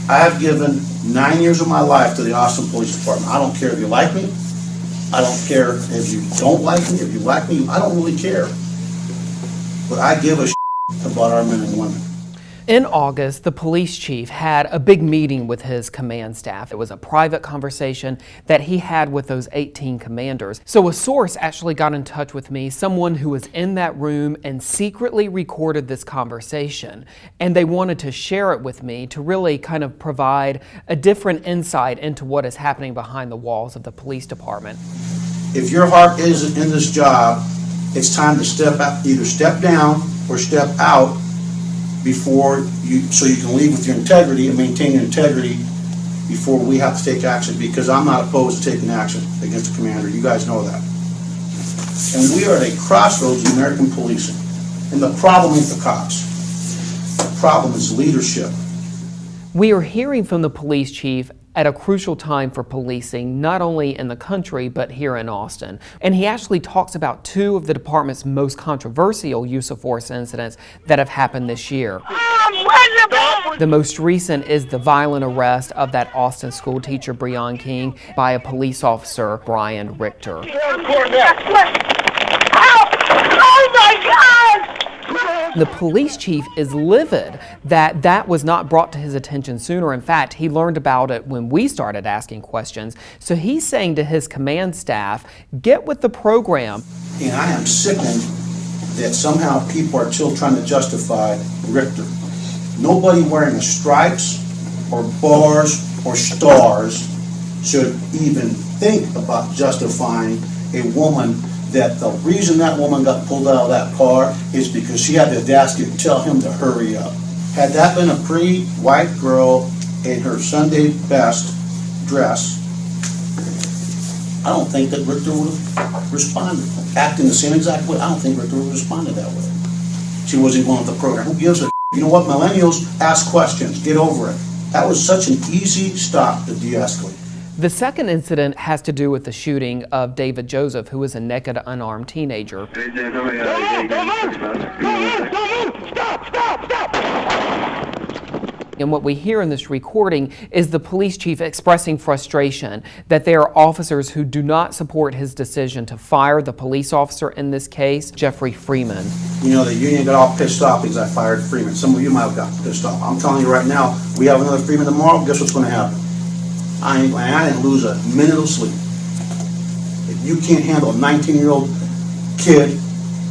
I have given 9 years of my life to the Austin Police Department. I don't care if you like me. I don't care if you don't like me. If you like me, I don't really care. But I give a shit about our men and women. In August, the police chief had a big meeting with his command staff. It was a private conversation that he had with those 18 commanders. So a source actually got in touch with me, someone who was in that room and secretly recorded this conversation. And they wanted to share it with me to really kind of provide a different insight into what is happening behind the walls of the police department. If your heart isn't in this job, it's time to step out, either step down or step out before you, so you can leave with your integrity and maintain your integrity before we have to take action, because I'm not opposed to taking action against the commander. You guys know that. And we are at a crossroads in American policing. And the problem ain't the cops. The problem is leadership. We are hearing from the police chief at a crucial time for policing, not only in the country, but here in Austin. And he actually talks about two of the department's most controversial use of force incidents that have happened this year. The most recent is the violent arrest of that Austin school teacher, Breon King, by a police officer, Brian Richter. The police chief is livid that that was not brought to his attention sooner. In fact, he learned about it when we started asking questions. So he's saying to his command staff, get with the program. And I am sickened that somehow people are still trying to justify Richter. Nobody wearing stripes or bars or stars should even think about justifying a woman that the reason that woman got pulled out of that car is because she had the audacity to tell him to hurry up. Had that been a pretty white girl in her Sunday best dress, I don't think that Richter would have responded. Acting the same exact way, I don't think Richter would have responded that way. She wasn't going with the program. Who gives a You know what? Millennials ask questions. Get over it. That was such an easy stop to de-escalate. The second incident has to do with the shooting of David Joseph, who was a naked, unarmed teenager. And what we hear in this recording is the police chief expressing frustration that there are officers who do not support his decision to fire the police officer in this case, Jeffrey Freeman. You know, the union got all pissed off because I fired Freeman. Some of you might have gotten pissed off. I'm telling you right now, we have another Freeman tomorrow, guess what's going to happen? I didn't lose a minute of sleep. If you can't handle a 19-year-old kid,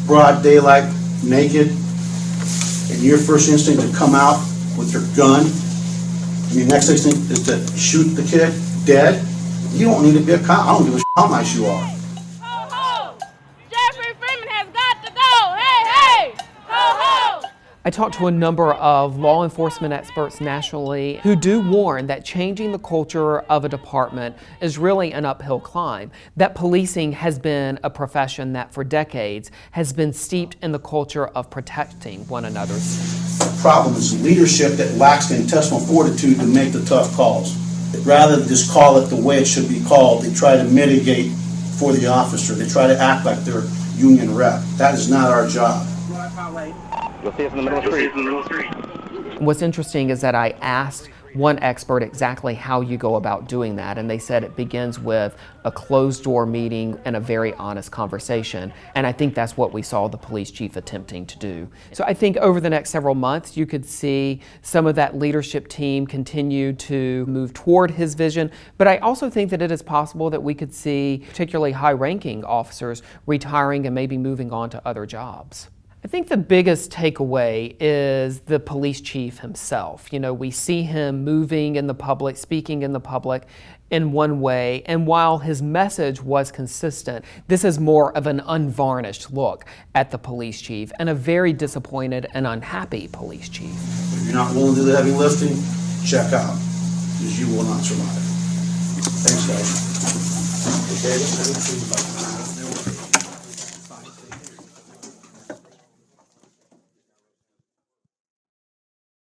broad daylight, naked, and your first instinct to come out with your gun, and your next instinct is to shoot the kid dead, you don't need to be a cop. I don't give a shit how nice you are. Ho, ho! Jeffrey Freeman has got to go! Hey, hey! Ho, ho! I talked to a number of law enforcement experts nationally who do warn that changing the culture of a department is really an uphill climb, that policing has been a profession that for decades has been steeped in the culture of protecting one another. The problem is leadership that lacks the intestinal fortitude to make the tough calls. Rather than just call it the way it should be called, they try to mitigate for the officer. They try to act like they're union rep. That is not our job. You'll see us in the middle of the street. What's interesting is that I asked one expert exactly how you go about doing that, and they said it begins with a closed-door meeting and a very honest conversation, and I think that's what we saw the police chief attempting to do. So I think over the next several months you could see some of that leadership team continue to move toward his vision, but I also think that it is possible that we could see particularly high-ranking officers retiring and maybe moving on to other jobs. I think the biggest takeaway is the police chief himself. You know, we see him moving in the public, speaking in the public in one way, and while his message was consistent, this is more of an unvarnished look at the police chief and a very disappointed and unhappy police chief. If you're not willing to do the heavy lifting, check out, because you will not survive. Thanks, guys. Okay, let's